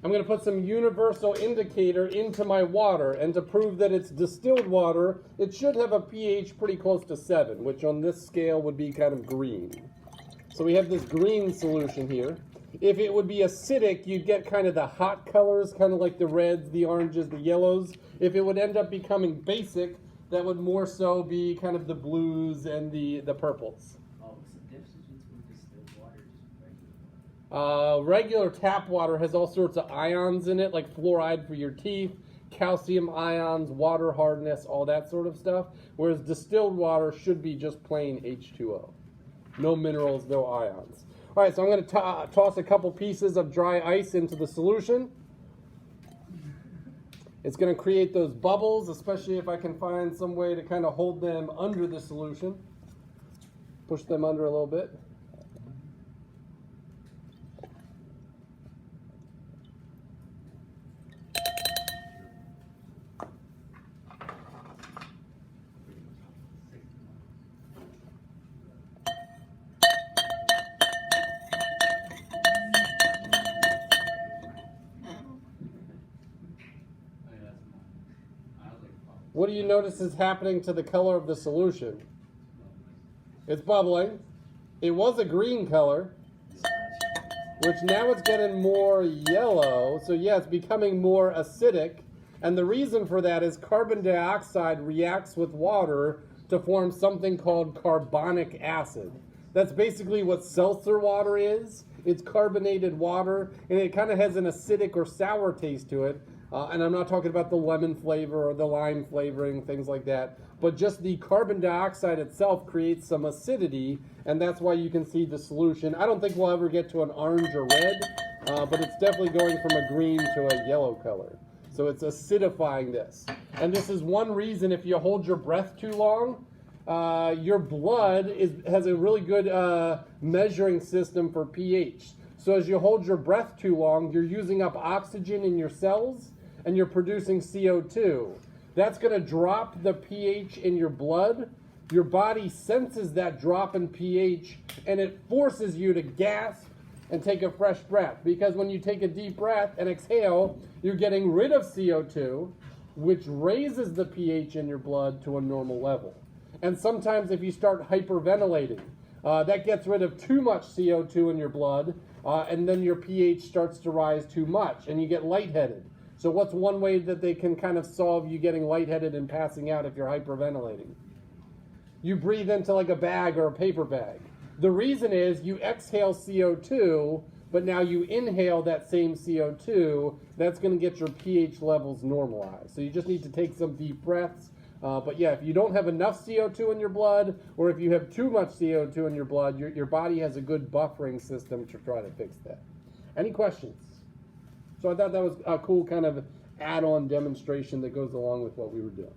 I'm going to put some universal indicator into my water, and to prove that it's distilled water, it should have a pH pretty close to 7, which on this scale would be kind of green. So we have this green solution here. If it would be acidic, you'd get kind of the hot colors, kind of like the reds, the oranges, the yellows. If it would end up becoming basic, that would more so be kind of the blues and the purples. What's the difference between distilled water and just regular water? Regular tap water has all sorts of ions in it, like fluoride for your teeth, calcium ions, water hardness, all that sort of stuff. Whereas distilled water should be just plain H2O. No minerals, no ions. All right, so I'm going to toss a couple pieces of dry ice into the solution. It's going to create those bubbles, especially if I can find some way to kind of hold them under the solution. Push them under a little bit. What do you notice is happening to the color of the solution? It's bubbling. It was a green color, which now it's getting more yellow. So yeah, it's becoming more acidic. And the reason for that is carbon dioxide reacts with water to form something called carbonic acid. That's basically what seltzer water is. It's carbonated water, and it kind of has an acidic or sour taste to it. And I'm not talking about the lemon flavor or the lime flavoring, things like that. But just the carbon dioxide itself creates some acidity, and that's why you can see the solution. I don't think we'll ever get to an orange or red, but it's definitely going from a green to a yellow color. So it's acidifying this. And this is one reason if you hold your breath too long, your blood has a really good measuring system for pH. So as you hold your breath too long, you're using up oxygen in your cells, and you're producing CO2. That's going to drop the pH in your blood. Your body senses that drop in pH, and it forces you to gasp and take a fresh breath. Because when you take a deep breath and exhale, you're getting rid of CO2, which raises the pH in your blood to a normal level. And sometimes if you start hyperventilating, that gets rid of too much CO2 in your blood, and then your pH starts to rise too much, and you get lightheaded. So what's one way that they can kind of solve you getting lightheaded and passing out if you're hyperventilating? You breathe into like a bag or a paper bag. The reason is you exhale CO2, but now you inhale that same CO2. That's going to get your pH levels normalized. So you just need to take some deep breaths. But yeah, if you don't have enough CO2 in your blood, or if you have too much CO2 in your blood, your body has a good buffering system to try to fix that. Any questions? So I thought that was a cool kind of add-on demonstration that goes along with what we were doing.